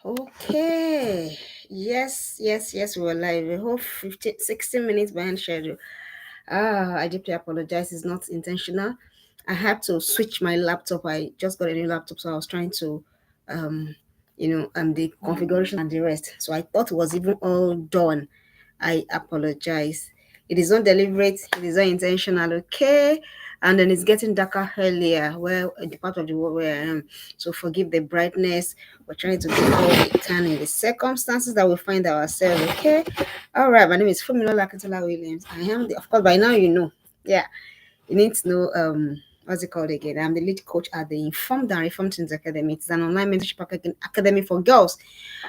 Okay. Yes, we were live. A whole 15, 16 minutes behind schedule. I deeply apologize. It's not intentional. I had to switch my laptop. I just got a new laptop, so I was trying to, um, the configuration and the rest. So I thought it was even all done. I apologize. It is not deliberate. It is not intentional. Okay. And then it's getting darker earlier, where the part of the world where I am. So forgive the brightness. We're trying to do all we can in the circumstances that we find ourselves. Okay. All right. My name is Funmilola Williams. I am of course, by now you know. Yeah. You need to know what's it called again? I'm the lead coach at the Informed and Reformed Teens Academy. It's an online mentorship academy for girls.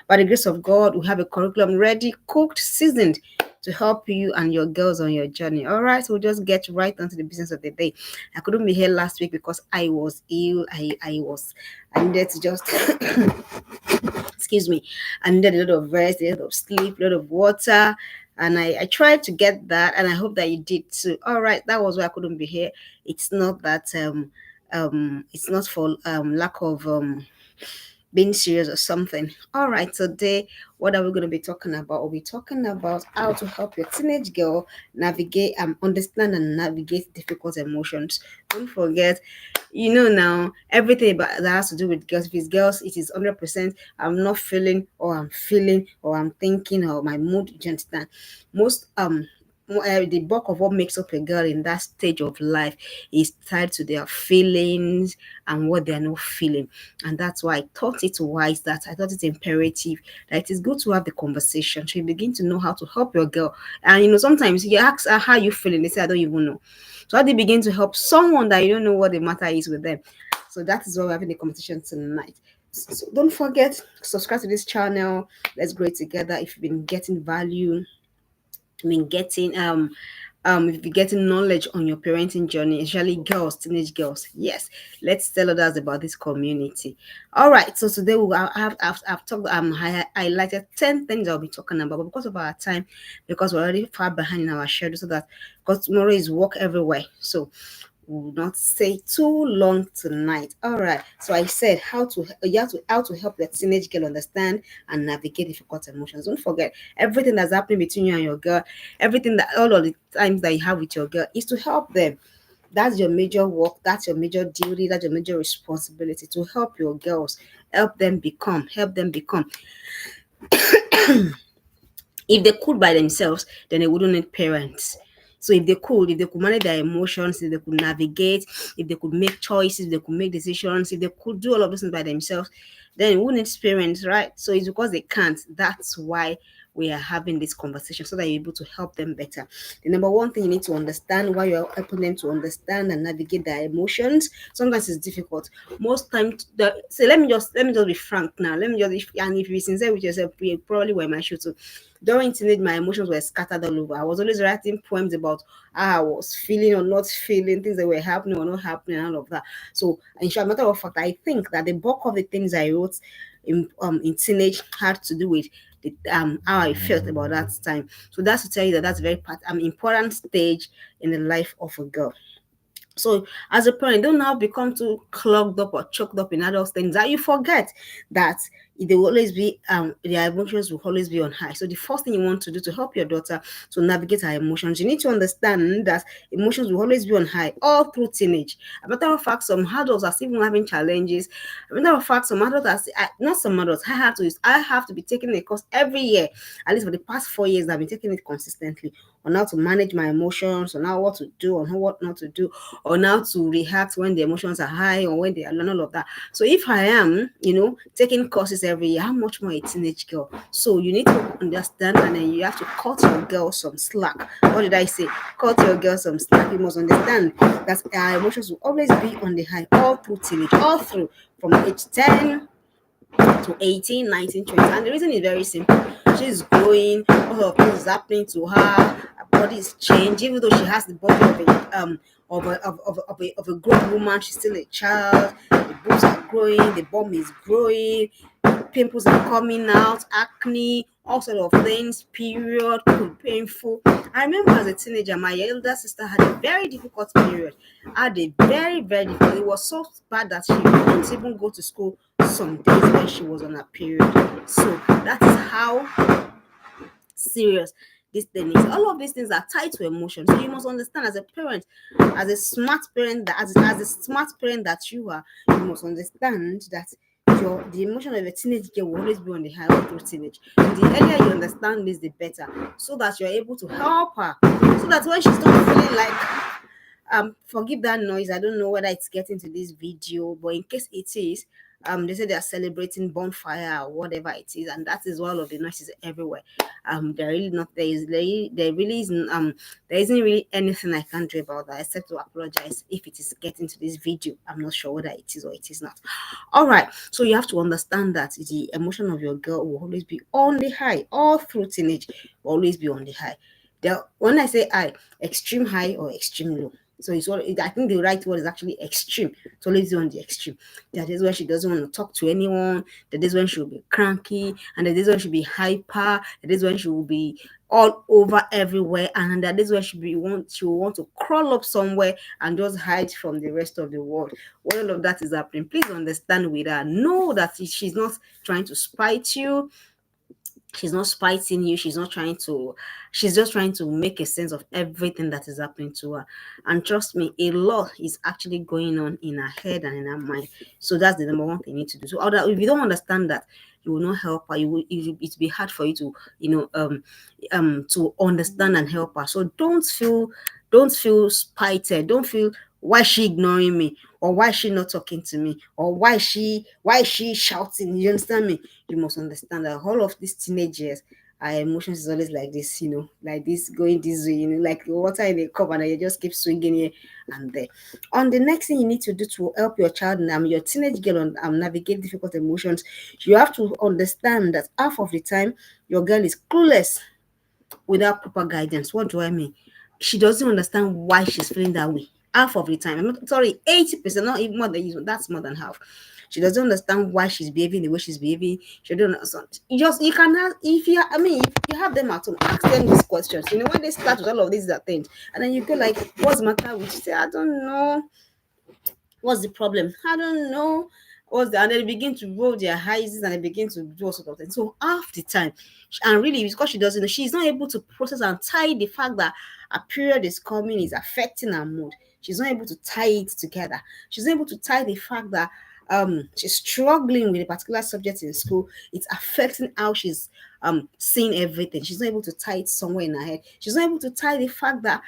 By the grace of God, we have a curriculum ready, cooked, seasoned to help you and your girls on your journey. All right, so we'll just get right onto the business of the day. I couldn't be here last week because I was ill. I needed to just excuse me, I needed a lot of rest, a lot of sleep, a lot of water. And I tried to get that, and I hope that you did too. All right, that was why I couldn't be here. It's not that it's not for lack of being serious or something. All right, today, what are we going to be talking about? We'll be talking about how to help your teenage girl navigate, understand and navigate difficult emotions. Don't forget, now everything about that has to do with girls. If it's girls, it is 100%. I'm not feeling, or I'm feeling, or I'm thinking, or my mood. Do you understand? Most the bulk of what makes up a girl in that stage of life is tied to their feelings and what they're not feeling. And that's why I thought it wise, that I thought it's imperative that it is good to have the conversation. So you begin to know how to help your girl. And sometimes you ask her how you feeling, they say I don't even know. So how do you begin to help someone that you don't know what the matter is with them? So that is why we're having the conversation tonight. So don't forget, subscribe to this channel. Let's grow it together. If you've been getting value, getting if you're getting knowledge on your parenting journey, especially girls, teenage girls, yes, let's tell others about this community. All right, so today I've talked highlighted 10 things I'll be talking about, but because of our time, because we're already far behind in our schedule, so that because tomorrow is work everywhere, so will not stay too long tonight. All right. So I said how to help the teenage girl understand and navigate difficult emotions. Don't forget everything that's happening between you and your girl, everything that all of the times that you have with your girl is to help them. That's your major work, that's your major duty, that's your major responsibility to help your girls, help them become. If they could by themselves, then they wouldn't need parents. So if they could manage their emotions, if they could navigate, if they could make choices, if they could make decisions, if they could do all of those things by themselves, then we wouldn't need parents, right? So it's because they can't. That's why we are having this conversation, so that you're able to help them better. The number one thing you need to understand, why you're helping them to understand and navigate their emotions. Sometimes it's difficult. Most times, so let me just be frank now. If you're sincere with yourself, you probably were my shoe too. During teenage, my emotions were scattered all over. I was always writing poems about how I was feeling or not feeling, things that were happening or not happening, and all of that. So, in short, matter of fact, I think that the bulk of the things I wrote in teenage had to do with how I felt about that time. So that's to tell you that that's very important stage in the life of a girl. So as a parent, don't now become too clogged up or choked up in adult things that you forget that they will always be their emotions will always be on high. So the first thing you want to do to help your daughter to navigate her emotions, you need to understand that emotions will always be on high all through teenage. A matter of fact, some adults are still having challenges. A matter of fact, some adults not some adults. I have to be taking a course every year, at least for the past 4 years. I've been taking it consistently on how to manage my emotions, on how what to do, on what not to do, or now to react when the emotions are high or when they are low, all of that. So if I am, taking courses every year, how much more a teenage girl? So you need to understand, and then you have to cut your girl some slack. What did I say? Cut your girl some slack. You must understand that our emotions will always be on the high all through teenage, all through from age 10 to 18, 19, 20. And the reason is very simple. She's growing, all of this is happening to her body is changing, even though she has the body of a grown woman. She's still a child. The boobs are growing, the bum is growing, pimples are coming out, acne, all sort of things. Period could be painful. I remember as a teenager, my elder sister had a very difficult period. Had a very difficult. It was so bad that she couldn't even go to school some days when she was on her period. So that is how serious this thing is. All of these things are tied to emotion. So you must understand as a parent, as a smart parent, that as a smart parent that you are, you must understand that the emotion of a teenage girl will always be on the high all through teenage. And the earlier you understand this, the better. So that you're able to help her. So that when she's not feeling like forgive that noise. I don't know whether it's getting to this video, but in case it is, they say they are celebrating bonfire or whatever it is, and that is all of the noises everywhere. They're really not there really isn't there isn't really anything I can do about that except to apologize if it is getting to this video. I'm not sure whether it is or it is not. All right, so you have to understand that the emotion of your girl will always be on the high, all through teenage, will always be on the high. When I say high, extreme high or extreme low. So it's all. I think the right word is actually extreme. So let's do on the extreme. That is when she doesn't want to talk to anyone. That is when she will be cranky, and that is when she'll be hyper. That is when she will be all over everywhere, and that is when she will want to crawl up somewhere and just hide from the rest of the world. When all of that is happening, please understand with her. Know that she's not trying to spite you. She's not spiting you. She's just trying to make a sense of everything that is happening to her. And trust me, a lot is actually going on in her head and in her mind. So that's the number one thing you need to do. So if you don't understand that, you will not help her. It'll be hard for you to, to understand and help her. So don't feel spited. Don't feel, why is she ignoring me, or why is she not talking to me, or why is she shouting? You understand me? You must understand that all of these teenagers, our emotions is always like this, like this, going this way, like water in a cup, and you just keep swinging here and there. On the next thing you need to do to help your child, your teenage girl, navigate difficult emotions, you have to understand that half of the time your girl is clueless without proper guidance. What do I mean? She doesn't understand why she's feeling that way. Half of the time, I'm not sorry, 80%, not even more than you. That's more than half. She doesn't understand why she's behaving the way she's behaving. She don't understand. You can ask, if you have them at home, ask them these questions. When they start with all of these things, and then you go like, "What's the matter?" Which say, "I don't know." What's the problem? I don't know. And they begin to roll their eyes and they begin to do all sort of things. So half the time, and really because she doesn't know, she's not able to process and tie the fact that a period is coming is affecting her mood. She's not able to tie it together. She's not able to tie the fact that she's struggling with a particular subject in school. It's affecting how she's seeing everything. She's not able to tie it somewhere in her head. She's not able to tie the fact that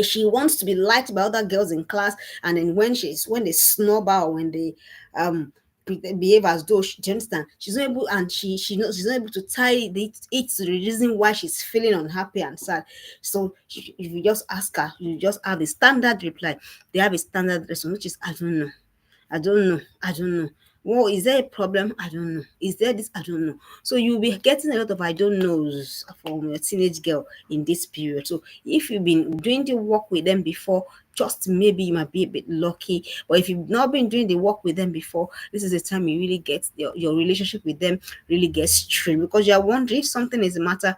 she wants to be liked by other girls in class, and then when they snub her, or when they behave as though do you understand, she's not able, and she's not able to tie it to the reason why she's feeling unhappy and sad. So if you just ask her, you just have a standard reply. They have a standard response, which is, "I don't know. I don't know. I don't know. Well, is there a problem? I don't know. Is there this? I don't know." So you'll be getting a lot of "I don't knows" from your teenage girl in this period. So if you've been doing the work with them before, just maybe you might be a bit lucky. But if you've not been doing the work with them before, this is the time you really get your relationship with them really gets strained, because you're wondering if something is the matter.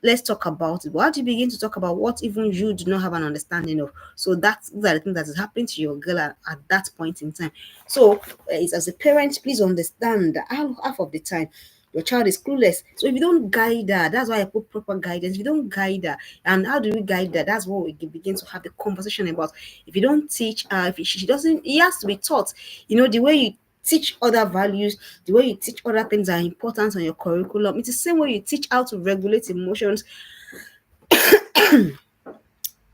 Let's talk about it. But how do you begin to talk about what even you do not have an understanding of? So these are the things that is happening to your girl at that point in time. So as a parent, please understand that half of the time your child is clueless. So if you don't guide her, that's why I put proper guidance. If you don't guide her, and how do we guide her? That's what we begin to have the conversation about. If you don't teach her, if she doesn't, it has to be taught. The way you teach other values, the way you teach other things are important on your curriculum. It's the same way you teach how to regulate emotions. It's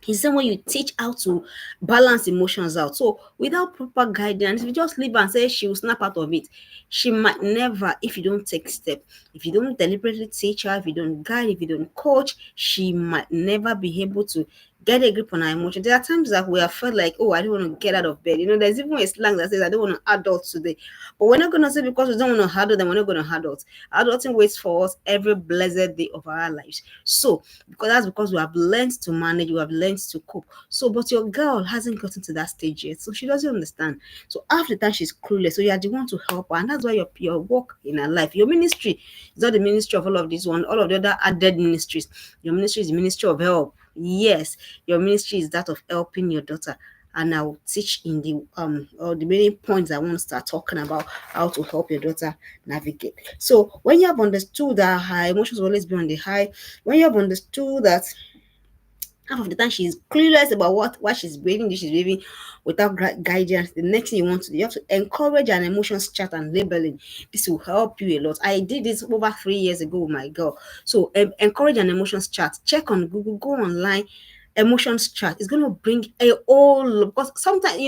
the same way you teach how to balance emotions out. So without proper guidance, if you just leave her and say she will snap out of it, she might never, if you don't take step, if you don't deliberately teach her, if you don't guide, if you don't coach, she might never be able to get a grip on our emotions. There are times that we have felt like, oh, I don't want to get out of bed. There's even a slang that says, I don't want to adult today. But we're not going to say because we don't want to adult, then we're not going to adult. Adulting waits for us every blessed day of our lives. So, because we have learned to manage, we have learned to cope. So, but your girl hasn't gotten to that stage yet. So she doesn't understand. So half the time she's clueless. So you are the one to help her. And that's why your work in her life, your ministry is not the ministry of all of this one, all of the other added ministries. Your ministry is the ministry of help. Yes, your ministry is that of helping your daughter. And I'll teach in the or the many points I want to start talking about how to help your daughter navigate. So when you have understood that her emotions will always be on the high, when you have understood that half of the time she's clueless about what she's behaving without guidance, the next thing you have to encourage an emotions chart and labeling. This will help you a lot. I did this over 3 years ago with my girl. So encourage an emotions chart. Check on Google, go online. Emotions chart is going to bring a whole, because sometimes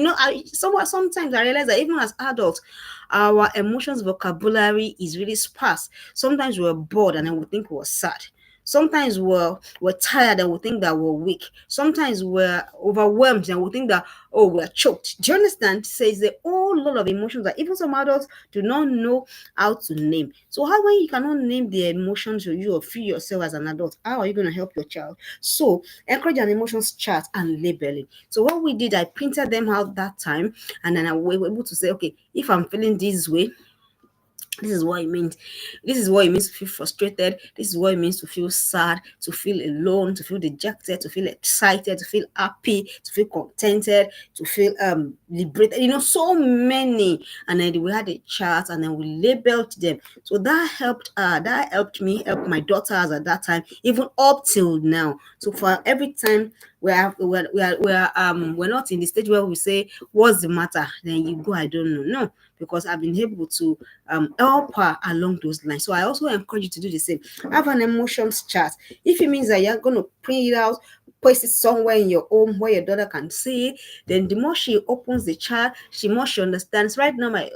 sometimes I realize that even as adults our emotions vocabulary is really sparse. Sometimes we're bored and then we think we're sad. Sometimes we're tired and we think that we're weak. Sometimes we're overwhelmed and we think that, oh, we're choked. Do you understand? Says a whole lot of emotions that even some adults do not know how to name. So how, when you cannot name the emotions you or feel yourself as an adult, how are you going to help your child? So encourage an emotions chart and labeling. So what we did, I printed them out that time, and then I was able to say, okay, if I'm feeling this way, this is what it means. This is what it means to feel frustrated. This is what it means to feel sad, to feel alone, to feel dejected, to feel excited, to feel happy, to feel contented, to feel liberated. So many. And then we had a chart and then we labeled them. So that helped me help my daughters at that time, even up till now. So for every time we're not in the stage where we say, what's the matter? Then you go, I don't know. No, because I've been able to help her along those lines. So I also encourage you to do the same. Have an emotions chart. If it means that you're going to print it out, place it somewhere in your home where your daughter can see it, then the more she opens the chart, the more she understands. Right now, my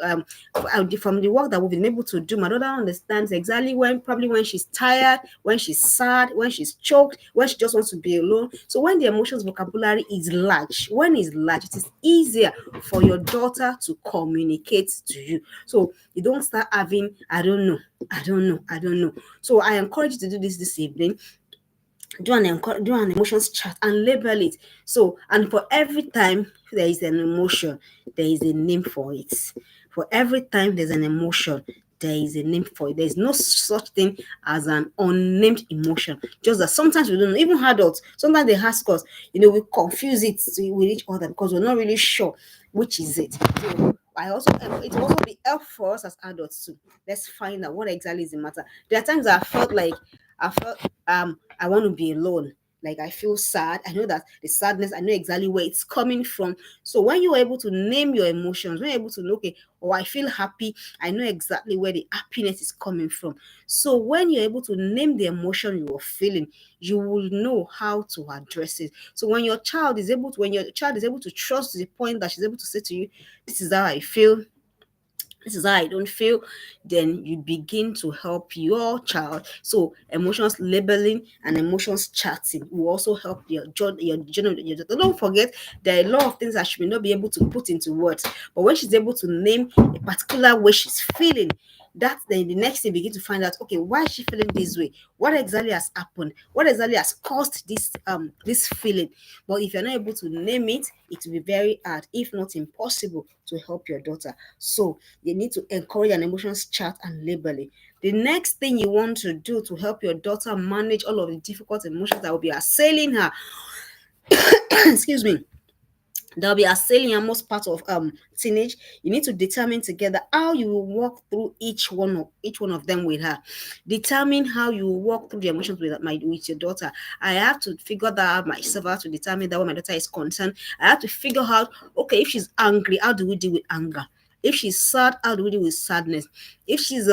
from the work that we've been able to do, my daughter understands exactly when she's tired, when she's sad, when she's choked, when she just wants to be alone. So when the emotions vocabulary is large, it is easier for your daughter to communicate to you. So you don't start having, I don't know, I don't know, I don't know. So I encourage you to do this evening. Do an emotions chart and label it. So, and for every time there is an emotion, there is a name for it. For every time there's an emotion, there is a name for it. There is no such thing as an unnamed emotion. Just that sometimes we don't know. Even adults, sometimes they ask us, we confuse it with each other because we're not really sure which is it. So it will also be helpful for us as adults too. Let's find out what exactly is the matter. There are times I felt I want to be alone. Like I feel sad. I know that the sadness, I know exactly where it's coming from. So when you're able to name your emotions, when you're able to look at, oh, I feel happy, I know exactly where the happiness is coming from. So when you're able to name the emotion you are feeling, you will know how to address it. So when your child is able to trust to the point that she's able to say to you, this is how I feel, this is how I don't feel, then you begin to help your child. So emotions labeling and emotions charting will also help your don't forget there are a lot of things that she may not be able to put into words, but when she's able to name a particular way she's feeling, that's then the next thing begin to find out, okay, why is she feeling this way, what exactly has happened, what exactly has caused this feeling. But if you're not able to name it, it will be very hard, if not impossible, to help your daughter. So you need to encourage an emotions chart and label it. The next thing you want to do to help your daughter manage all of the difficult emotions that will be assailing her, excuse me, that will be assailing her most part of teenage, you need to determine together how you will walk through each one of them with her. Determine how you will walk through the emotions with your daughter. I have to figure that out myself. I have to determine that when my daughter is concerned. I have to figure out, okay, if she's angry, how do we deal with anger? If she's sad, how do we deal with sadness? If she's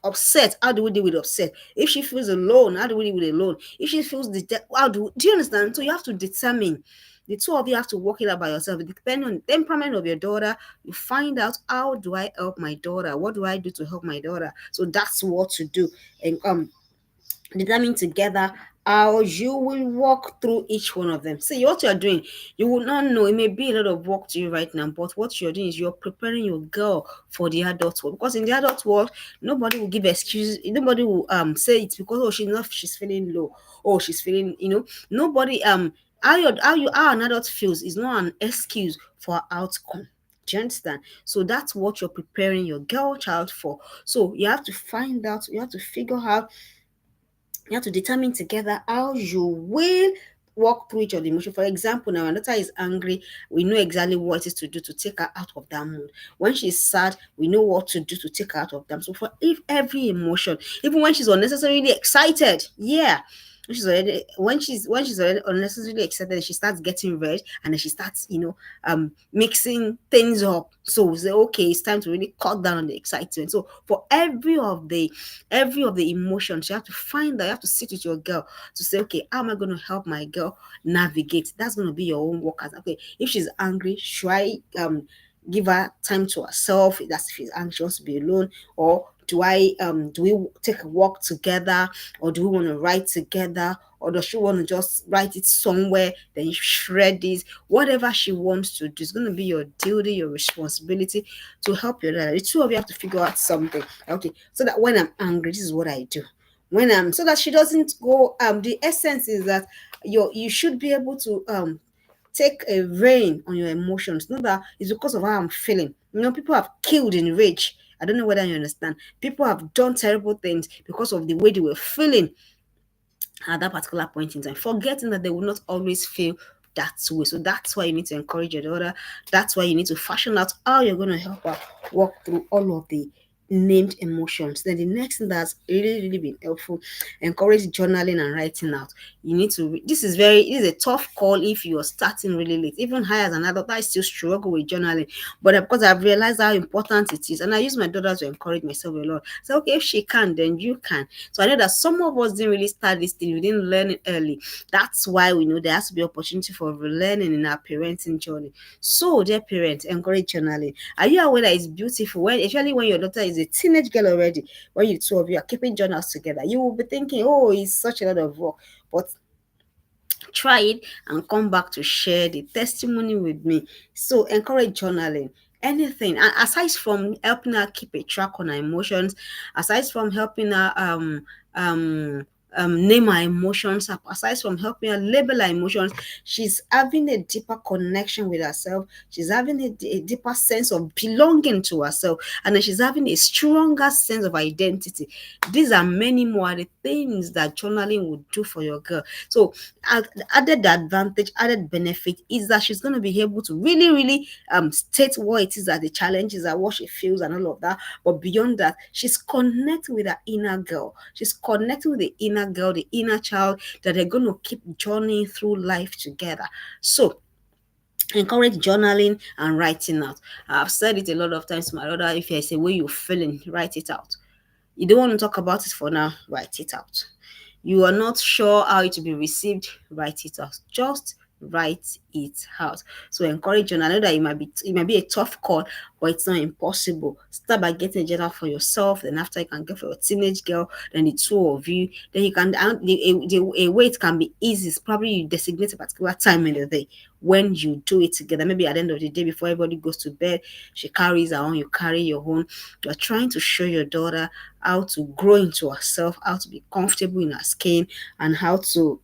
upset, how do we deal with upset? If she feels alone, how do we deal with alone? If she feels do you understand? So you have to determine. The two of you have to work it out by yourself. Depending on the temperament of your daughter, you find out, how do I help my daughter? What do I do to help my daughter? So that's what to do. And determine together how you will walk through each one of them. See what you're doing. You will not know. It may be a lot of work to you right now, but what you're doing is you're preparing your girl for the adult world. Because in the adult world, nobody will give excuses. Nobody will say it's because she's feeling low, or she's feeling, nobody how an adult feels is not an excuse for outcome. Do you understand? So that's what you're preparing your girl child for. So you have to find out, you have to figure out, you have to determine together how you will walk through each of the emotion. For example, now when daughter is angry, we know exactly what it is to do to take her out of that mood. When she's sad, we know what to do to take her out of that. So for if every emotion, even when she's unnecessarily excited, yeah. When she's already unnecessarily excited, she starts getting red, and then she starts, mixing things up. So we say, okay, it's time to really cut down on the excitement. So for every of the emotions, you have to find that, you have to sit with your girl to say, okay, how am I going to help my girl navigate? That's going to be your own work. As okay, if she's angry, should I give her time to herself? That's if she's angry, she wants to be alone, or do we take a walk together, or do we want to write together, or does she want to just write it somewhere, then you shred this? Whatever she wants to do, it's going to be your duty, your responsibility to help your daughter. The two of you have to figure out something. Okay, so that when I'm angry, this is what I do. When I'm so that she doesn't go. The essence is that you should be able to take a rein on your emotions. Not that it's because of how I'm feeling. People have killed in rage. I don't know whether you understand. People have done terrible things because of the way they were feeling at that particular point in time, forgetting that they will not always feel that way. So that's why you need to encourage your daughter. That's why you need to fashion out how you're going to help her walk through all of the named emotions. Then the next thing that's really been helpful, encourage journaling and writing out. You need to this is a tough call if you're starting really late. Even higher as an adult, I still struggle with journaling, but because I've realized how important it is, and I use my daughter to encourage myself a lot. So okay, if she can, then you can. So I know that some of us didn't really start this thing, we didn't learn it early. That's why we know there has to be opportunity for relearning in our parenting journey. So dear parents, encourage journaling. Are you aware that it's beautiful when, especially when your daughter is a teenage girl already, when you two of you are keeping journals together, you will be thinking, oh, it's such a lot of work. But try it and come back to share the testimony with me. So encourage journaling. Anything, and aside from helping her keep a track on her emotions, aside from helping her um name her emotions, aside from helping her label her emotions, she's having a deeper connection with herself. She's having a deeper sense of belonging to herself, and then she's having a stronger sense of identity. These are many more the things that journaling would do for your girl. So added advantage, added benefit is that she's going to be able to really state what it is that the challenges are, what she feels, and all of that. But beyond that, she's connecting with her inner girl. She's connecting with the inner girl, the inner child, that they're going to keep journeying through life together. So encourage journaling and writing out. I've said it a lot of times to my daughter. If there's a way you're feeling, write it out. You don't want to talk about it for now, write it out. You are not sure how it will be received, write it out. Just write it out. So encourage you. I know that it might be a tough call, but it's not impossible. Start by getting a journal for yourself, then after you can get for your teenage girl, then the two of you. Then you can a way it can be easy is probably you designate a particular time in the day when you do it together. Maybe at the end of the day before everybody goes to bed, she carries her own, you carry your own. You're trying to show your daughter how to grow into herself, how to be comfortable in her skin, and how to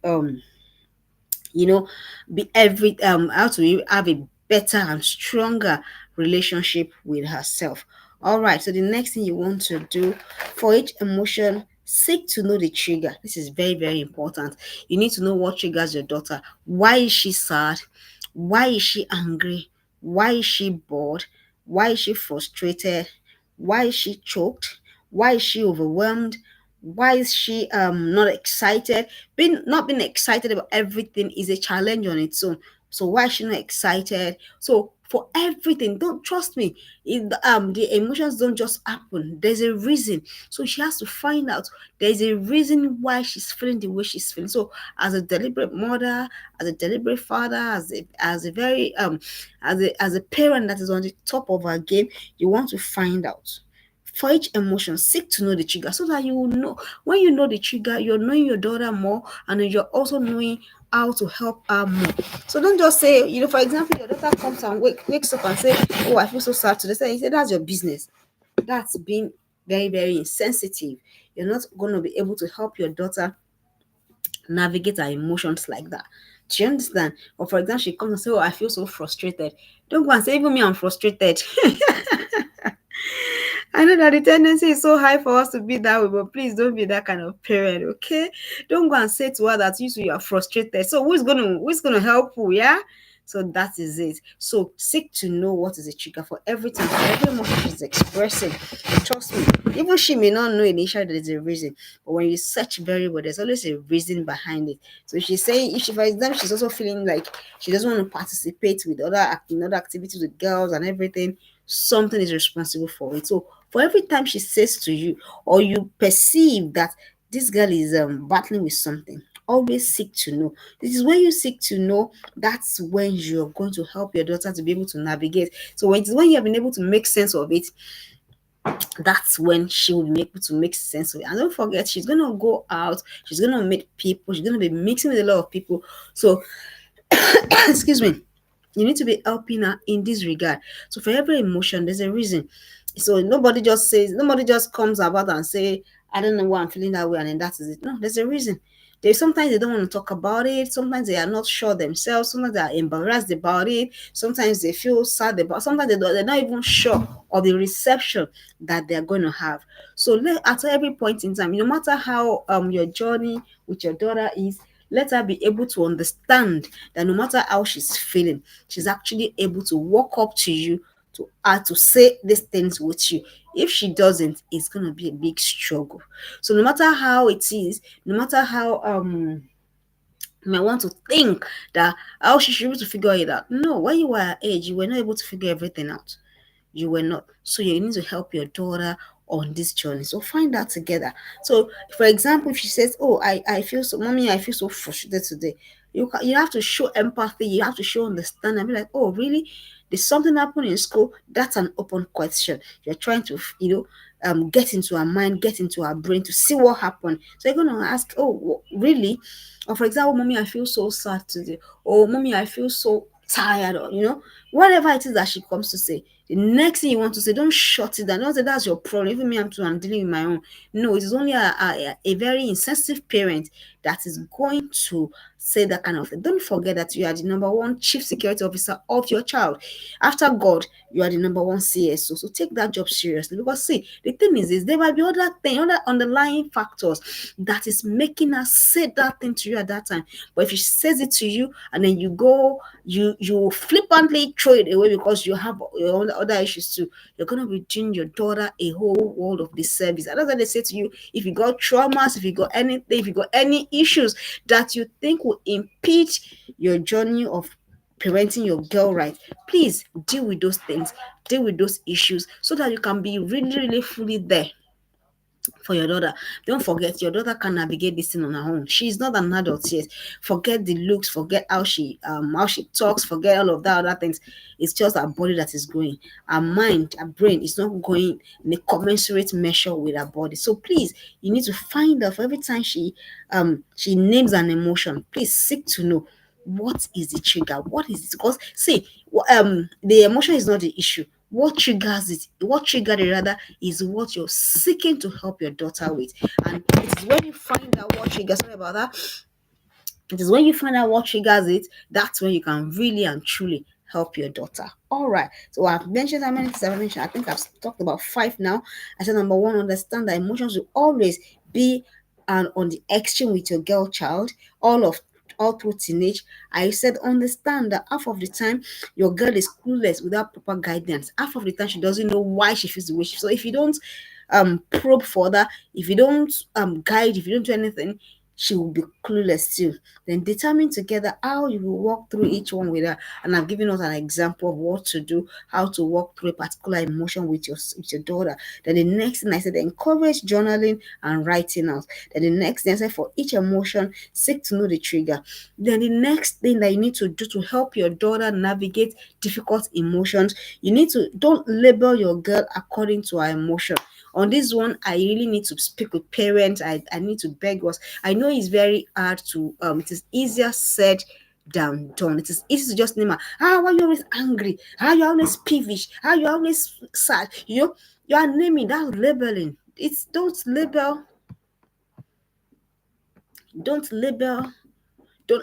be every how to have a better and stronger relationship with herself. All right, so the next thing you want to do for each emotion, seek to know the trigger. This is very important. You need to know what triggers your daughter. Why is she sad? Why is she angry? Why is she bored? Why is she frustrated? Why is she choked? Why is she overwhelmed? Why is she not excited? Not being excited about everything is a challenge on its own. So why is she not excited? So for everything, don't trust me. The emotions don't just happen. There's a reason. So she has to find out there's a reason why she's feeling the way she's feeling. So as a deliberate mother, as a deliberate father, as a very as a parent that is on the top of her game, you want to find out. For each emotion, seek to know the trigger so that you will know. When you know the trigger, you're knowing your daughter more, and then you're also knowing how to help her more. So don't just say, for example, your daughter comes and wakes up and say, "Oh, I feel so sad today." Say that's your business. That's being very, very insensitive. You're not going to be able to help your daughter navigate her emotions like that. Do you understand? Or for example, she comes and say, "Oh, I feel so frustrated." Don't go and say, "Even me, I'm frustrated." I know that the tendency is so high for us to be that way, but please don't be that kind of parent, okay? Don't go and say to her that you are frustrated. So who's gonna help you? Yeah. So that is it. So seek to know what is the trigger for everything, for every emotion she's expressing. Trust me, even she may not know initially that there's a reason, but when you search very well, there's always a reason behind it. So she's saying, if she, for example, she's also feeling like she doesn't want to participate with other activities with girls and everything, something is responsible for it. So for every time she says to you, or you perceive that this girl is battling with something, always seek to know. This is when you seek to know, that's when you're going to help your daughter to be able to navigate. So when you have been able to make sense of it, that's when she will be able to make sense of it. And don't forget, she's gonna go out, she's gonna meet people, she's gonna be mixing with a lot of people. So excuse me, you need to be helping her in this regard. So for every emotion, there's a reason. So nobody just comes about and say, "I don't know why I'm feeling that way," and then that is it. No, there's a reason. Sometimes they don't want to talk about it. Sometimes they are not sure themselves. Sometimes they are embarrassed about it. Sometimes they feel sad about. Sometimes they're not even sure of the reception that they're going to have. So at every point in time, no matter how your journey with your daughter is, let her be able to understand that no matter how she's feeling, she's actually able to walk up to you to say these things with you. If she doesn't, it's gonna be a big struggle. So no matter how it is, no matter how you might want to think that how she should be able to figure it out. No, when you were her age, you were not able to figure everything out. You were not. So you need to help your daughter on this journey. So find that together. So for example, if she says, "Oh, I feel so, mommy, I feel so frustrated today," you have to show empathy, you have to show understanding and be like, "Oh, really? Did something happen in school?" That's an open question. You're trying to, get into her mind, get into her brain to see what happened. So you're gonna ask, "Oh, really?" Or for example, "Mommy, I feel so sad today." Or, "Mommy, I feel so tired," or whatever it is that she comes to say. The next thing you want to say, don't shut it down. Don't say that's your problem. Even me, I'm dealing with my own. No, it is only a very insensitive parent that is going to say that kind of thing. Don't forget that you are the number one chief security officer of your child. After God, you are the number one CSO. So take that job seriously. Because see, the thing is there might be other underlying factors that is making her say that thing to you at that time. But if she says it to you and then you flippantly throw it away because you have your own other issues too, you're gonna be doing your daughter a whole world of disservice. And that's why they say to you, if you got traumas, if you got anything, if you got any issues that you think will impede your journey of parenting your girl right, please deal with those things, deal with those issues so that you can be really, really fully there for your daughter. Don't forget, your daughter can navigate this thing on her own. She's not an adult yet. Forget the looks, forget how she talks, forget all of that other things. It's just her body that is going. Her mind, her brain is not going in a commensurate measure with her body. So please, you need to find out for every time she names an emotion. Please seek to know what is the trigger, what is it, because see, the emotion is not the issue. What triggers it, what triggered it rather, is what you're seeking to help your daughter with. And it is when you find out what triggers, sorry about that, it is when you find out what triggers it, that's when you can really and truly help your daughter. All right. So I've mentioned how many things I've mentioned. I think I've talked about 5 now. I said number 1, understand that emotions will always be on the extreme with your girl child, all through teenage. I said understand that half of the time your girl is clueless without proper guidance. Half of the time she doesn't know why she feels the way she. So if you don't probe further, if you don't guide, if you don't do anything, she will be clueless too. Then determine together how you will walk through each one with her. And I've given us an example of what to do, how to walk through a particular emotion with your daughter. Then the next thing I said, encourage journaling and writing out. Then the next thing I said, for each emotion, seek to know the trigger. Then the next thing that you need to do to help your daughter navigate difficult emotions, you need to don't label your girl according to her emotion. On this one, I really need to speak with parents. I need to beg us. I know it's very hard to it is easier said than done. It is easy to just name her. Why you always angry? You always peevish? You always sad? You are naming, that's labeling. It's don't label don't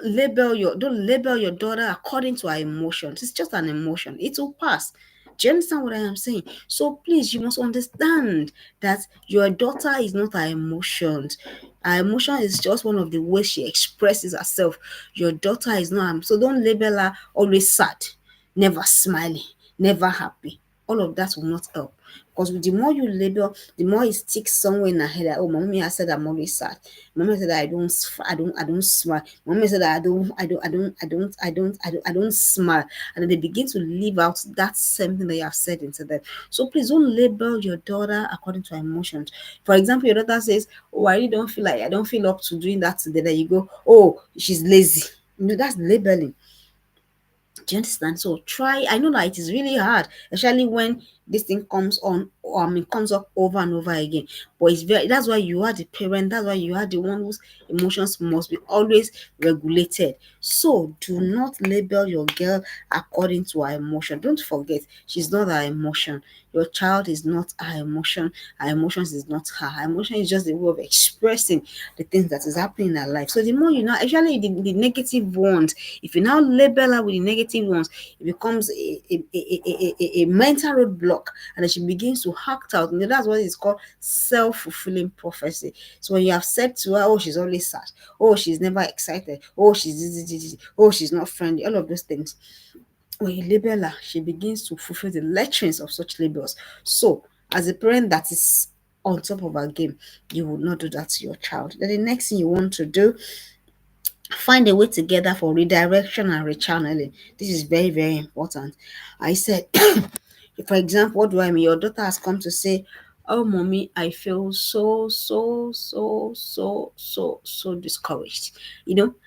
label your daughter according to her emotions. It's just an emotion. It will pass. Do you understand what I am saying? So please, you must understand that your daughter is not her emotions. Her emotion is just one of the ways she expresses herself. Your daughter is not. So don't label her always sad, never smiling, never happy. All of that will not help. Because the more you label, the more it sticks somewhere in her head that, oh, mommy has said I'm always sad. Mommy said that I don't smile. Mommy said that I don't smile. And then they begin to live out that same thing that you have said into them. So please don't label your daughter according to her emotions. For example, your daughter says, oh, I don't feel up to doing that today. Then you go, oh, she's lazy. That's labeling. Do you understand? So try. I know that it is really hard, especially when this thing comes on, or comes up over and over again. But it's very. That's why you are the parent. That's why you are the one whose emotions must be always regulated. So do not label your girl according to her emotion. Don't forget, she's not her emotion. Your child is not her emotion. Her emotions is not her. Her emotion is just a way of expressing the things that is happening in her life. So the more you know, actually the negative ones, if you now label her with the negative ones, it becomes a mental roadblock, and then she begins to act out. That's what is called self-fulfilling prophecy. So when you have said to her, oh, she's always sad, oh, she's never excited, oh, oh, she's not friendly, all of those things. When you label her, she begins to fulfill the letterings of such labels. So, as a parent that is on top of her game, you would not do that to your child. Then the next thing you want to do, find a way together for redirection and rechanneling. This is very, very important. I said, for example, what do I mean? Your daughter has come to say, oh, mommy, I feel so discouraged.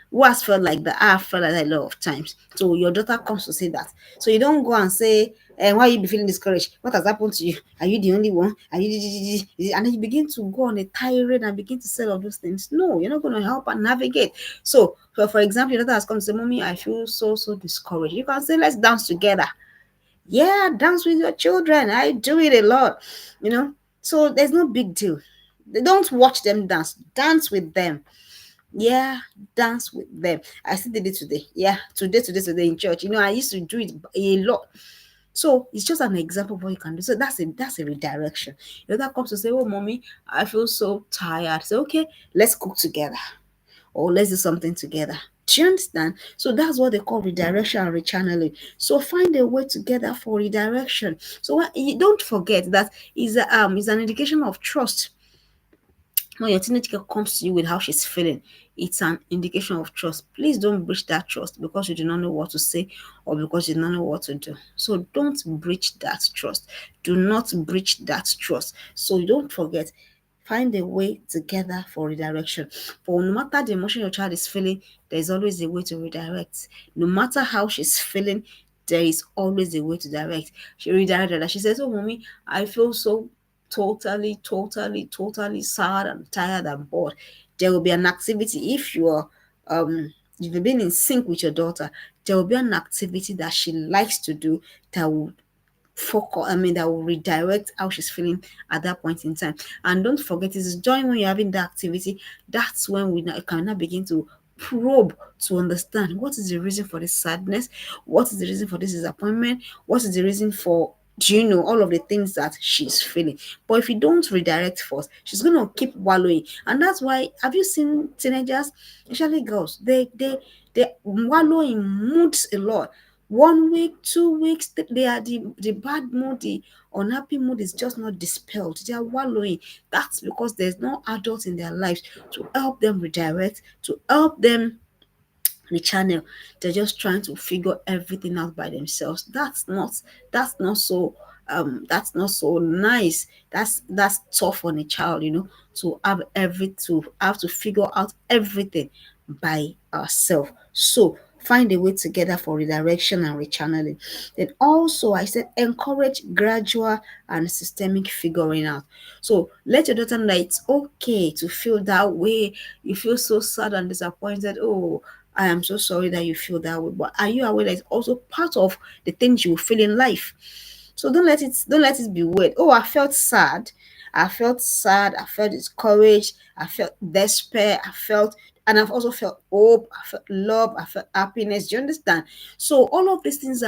Who has felt like that? I have felt like that a lot of times. So your daughter comes to say that. So you don't go and say, why you be feeling discouraged? What has happened to you? Are you the only one? Are you and then you begin to go on a tirade and begin to say all those things? No, you're not going to help and navigate. So for example, your daughter has come to say, mommy, I feel so discouraged. You can say, let's dance together. Yeah, dance with your children. I do it a lot, you know. So there's no big deal. They don't watch them dance. Dance with them. Yeah, dance with them. I still did it today. Yeah, today in church. I used to do it a lot. So it's just an example of what you can do. So that's a redirection. That comes to say, oh, mommy, I feel so tired. So okay, let's cook together, or let's do something together. Do you understand? So that's what they call redirection and rechanneling. So find a way together for redirection. So you don't forget that is an indication of trust. When your teenage girl comes to you with how she's feeling, it's an indication of trust. Please don't breach that trust because you do not know what to say or because you do not know what to do. So don't breach that trust. Do not breach that trust. So don't forget, find a way together for redirection. For no matter the emotion your child is feeling, there's always a way to redirect. No matter how she's feeling, there is always a way to direct. She redirected that. She says, oh, mommy, I feel so totally sad and tired and bored. There will be an activity if you've been in sync with your daughter, there will be an activity that she likes to do that will focus, that will redirect how she's feeling at that point in time. And don't forget, it's joy when you're having that activity. That's when we can now begin to probe to understand what is the reason for this sadness, what is the reason for this disappointment, what is the reason for all of the things that she's feeling. But if you don't redirect first, she's gonna keep wallowing. And that's why, have you seen teenagers, especially girls, they wallow in moods a lot. 1 week, 2 weeks, they are the bad mood, the unhappy mood is just not dispelled. They are wallowing. That's because there's no adult in their lives to help them redirect, to help them the channel. They're just trying to figure everything out by themselves. That's not so that's not so nice. That's tough on a child, to have to figure out everything by ourselves. So find a way together for redirection and rechanneling. Then also I said encourage gradual and systemic figuring out. So let your daughter know that it's okay to feel that way. You feel so sad and disappointed. Oh, I am so sorry that you feel that way. But are you aware that it's also part of the things you will feel in life? So don't let it be weird. Oh, I felt sad. I felt sad. I felt discouraged. I felt despair. And I've also felt hope. I felt love. I felt happiness. Do you understand? So all of these things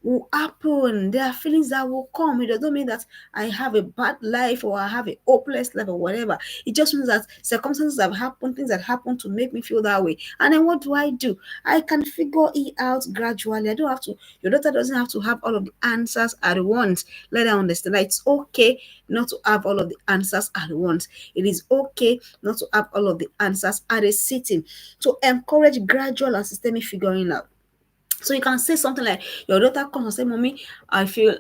will happen. There are feelings that will come. It doesn't mean that I have a bad life or I have a hopeless life or whatever. It just means that circumstances have happened, things that happen to make me feel that way. And then what do? I can figure it out gradually. I don't have to, your daughter doesn't have to have all of the answers at once. Let her understand that it's okay not to have all of the answers at once. It is okay not to have all of the answers at a sitting. So encourage gradual and systemic figuring out. So you can say something like your daughter comes and say, Mommy, I feel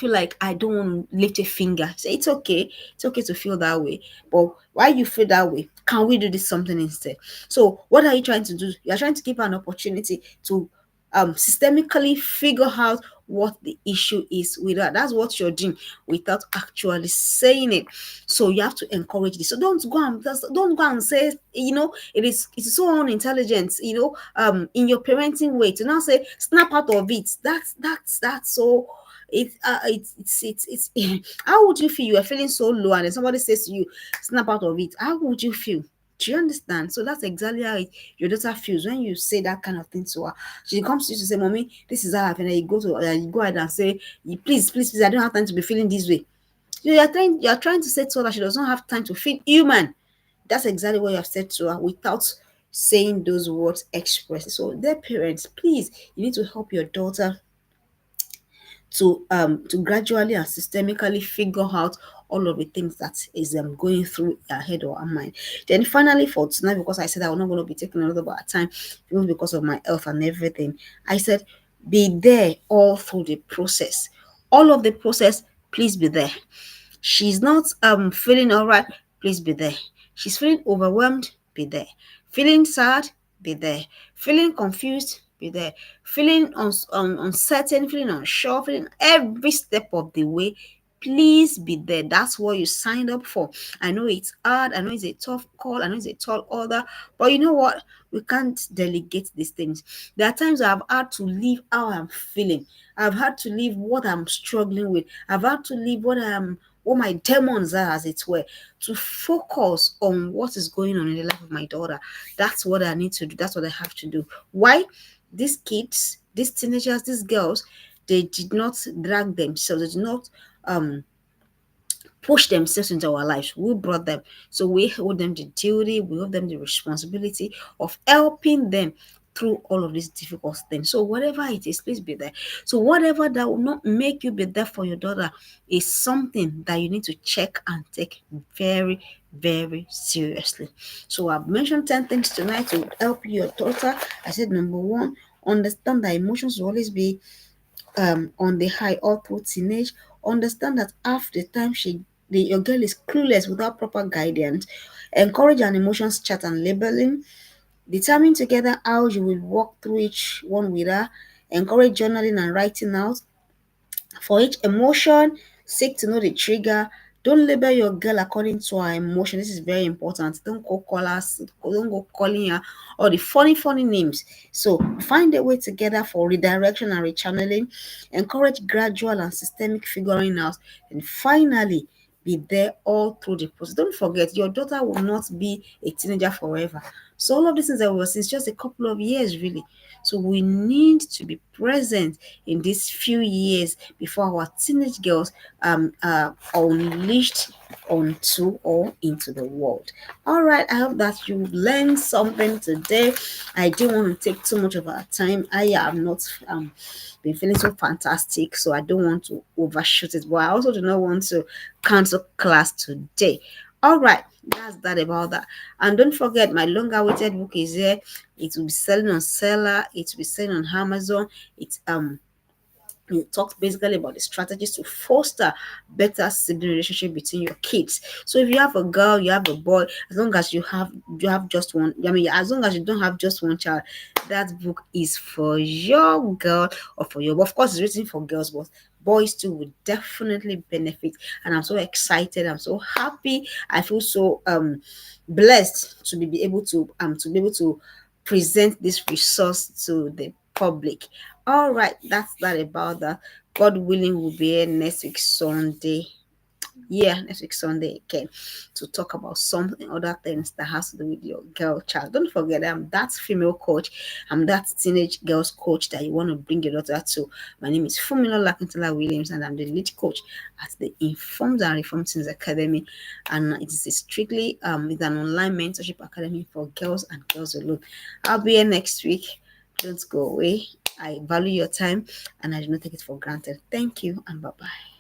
like I don't want to lift a finger. Say it's okay. It's okay to feel that way. But why you feel that way? Can we do this something instead? So what are you trying to do? You're trying to give her an opportunity to systemically figure out what the issue is with her. That's what you're doing without actually saying it. So you have to encourage this. So don't go and say, it is so unintelligent, in your parenting way to now say snap out of it. That's so it's how would you feel? You are feeling so low and then somebody says to you snap out of it. How would you feel? Do you understand? So that's exactly how your daughter feels when you say that kind of thing to her. She comes to you to say, Mommy, this is how I feel. And you go ahead and say, please, please, please, I don't have time to be feeling this way. You're trying to say to her that she doesn't have time to feel human. That's exactly what you have said to her without saying those words expressly. So, their parents, please, you need to help your daughter to gradually and systemically figure out all of the things that is going through her head or her mind. Then finally for tonight, because I said I was not going to be taking a lot of our time, even because of my health and everything, I said be there all through the process. All of the process, please be there. She's not feeling all right, please be there. She's feeling overwhelmed, be there. Feeling sad, be there. Feeling confused, be there. Feeling uncertain, feeling unsure, feeling every step of the way, please be there. That's what you signed up for. I know it's hard, I know it's a tough call, I know it's a tall order, but you know what? We can't delegate these things. There are times I've had to leave how I'm feeling. I've had to leave what I'm struggling with. I've had to leave what my demons are, as it were, to focus on what is going on in the life of my daughter. That's what I need to do. That's what I have to do. Why? These kids, these teenagers, these girls, they did not drag themselves. They did not push themselves into our lives. We brought them. So we hold them the duty, we hold them the responsibility of helping them through all of these difficult things. So whatever it is, please be there. So whatever that will not make you be there for your daughter is something that you need to check and take very, very seriously. So I've mentioned 10 things tonight to help your daughter. I said number one, understand that emotions will always be on the high all through teenage. Understand that half the time your girl is clueless without proper guidance. Encourage an emotions chat and labeling. Determine together how you will walk through each one with her. Encourage journaling and writing out. For each emotion, seek to know the trigger. Don't label your girl according to her emotion. This is very important. Don't go calling her all the funny, funny names. So find a way together for redirection and rechanneling. Encourage gradual and systemic figuring out. And finally, be there all through the process. Don't forget, your daughter will not be a teenager forever. So all of these things that we were seeing is just a couple of years really. So we need to be present in these few years before our teenage girls are unleashed onto or into the world. All right, I hope that you learned something today. I didn't want to take too much of our time. I have not been feeling so fantastic, so I don't want to overshoot it, but I also do not want to cancel class today. All right, that's that about that. And don't forget, my long awaited book is here. It will be selling on Seller, it will be selling on Amazon. It talks basically about the strategies to foster better sibling relationship between your kids. So if you have a girl, you have a boy, as long as you have just one, I mean, as long as you don't have just one child, that book is for your girl or for your. Of course, it's written for girls, but boys too will definitely benefit. And I'm so excited. I'm so happy. I feel so blessed to be able to present this resource to the public. All right, that's that about that. God willing, we'll be here next week Sunday. Yeah, next week Sunday again to talk about something other things that has to do with your girl child. Don't forget, I'm that female coach. I'm that teenage girls coach that you want to bring your daughter to. My name is Funmilola Williams, and I'm the lead coach at the Informed and Reformed Teens Academy. And it is a strictly it's an online mentorship academy for girls and girls alone. I'll be here next week. Don't go away. I value your time and I do not take it for granted. Thank you and bye bye.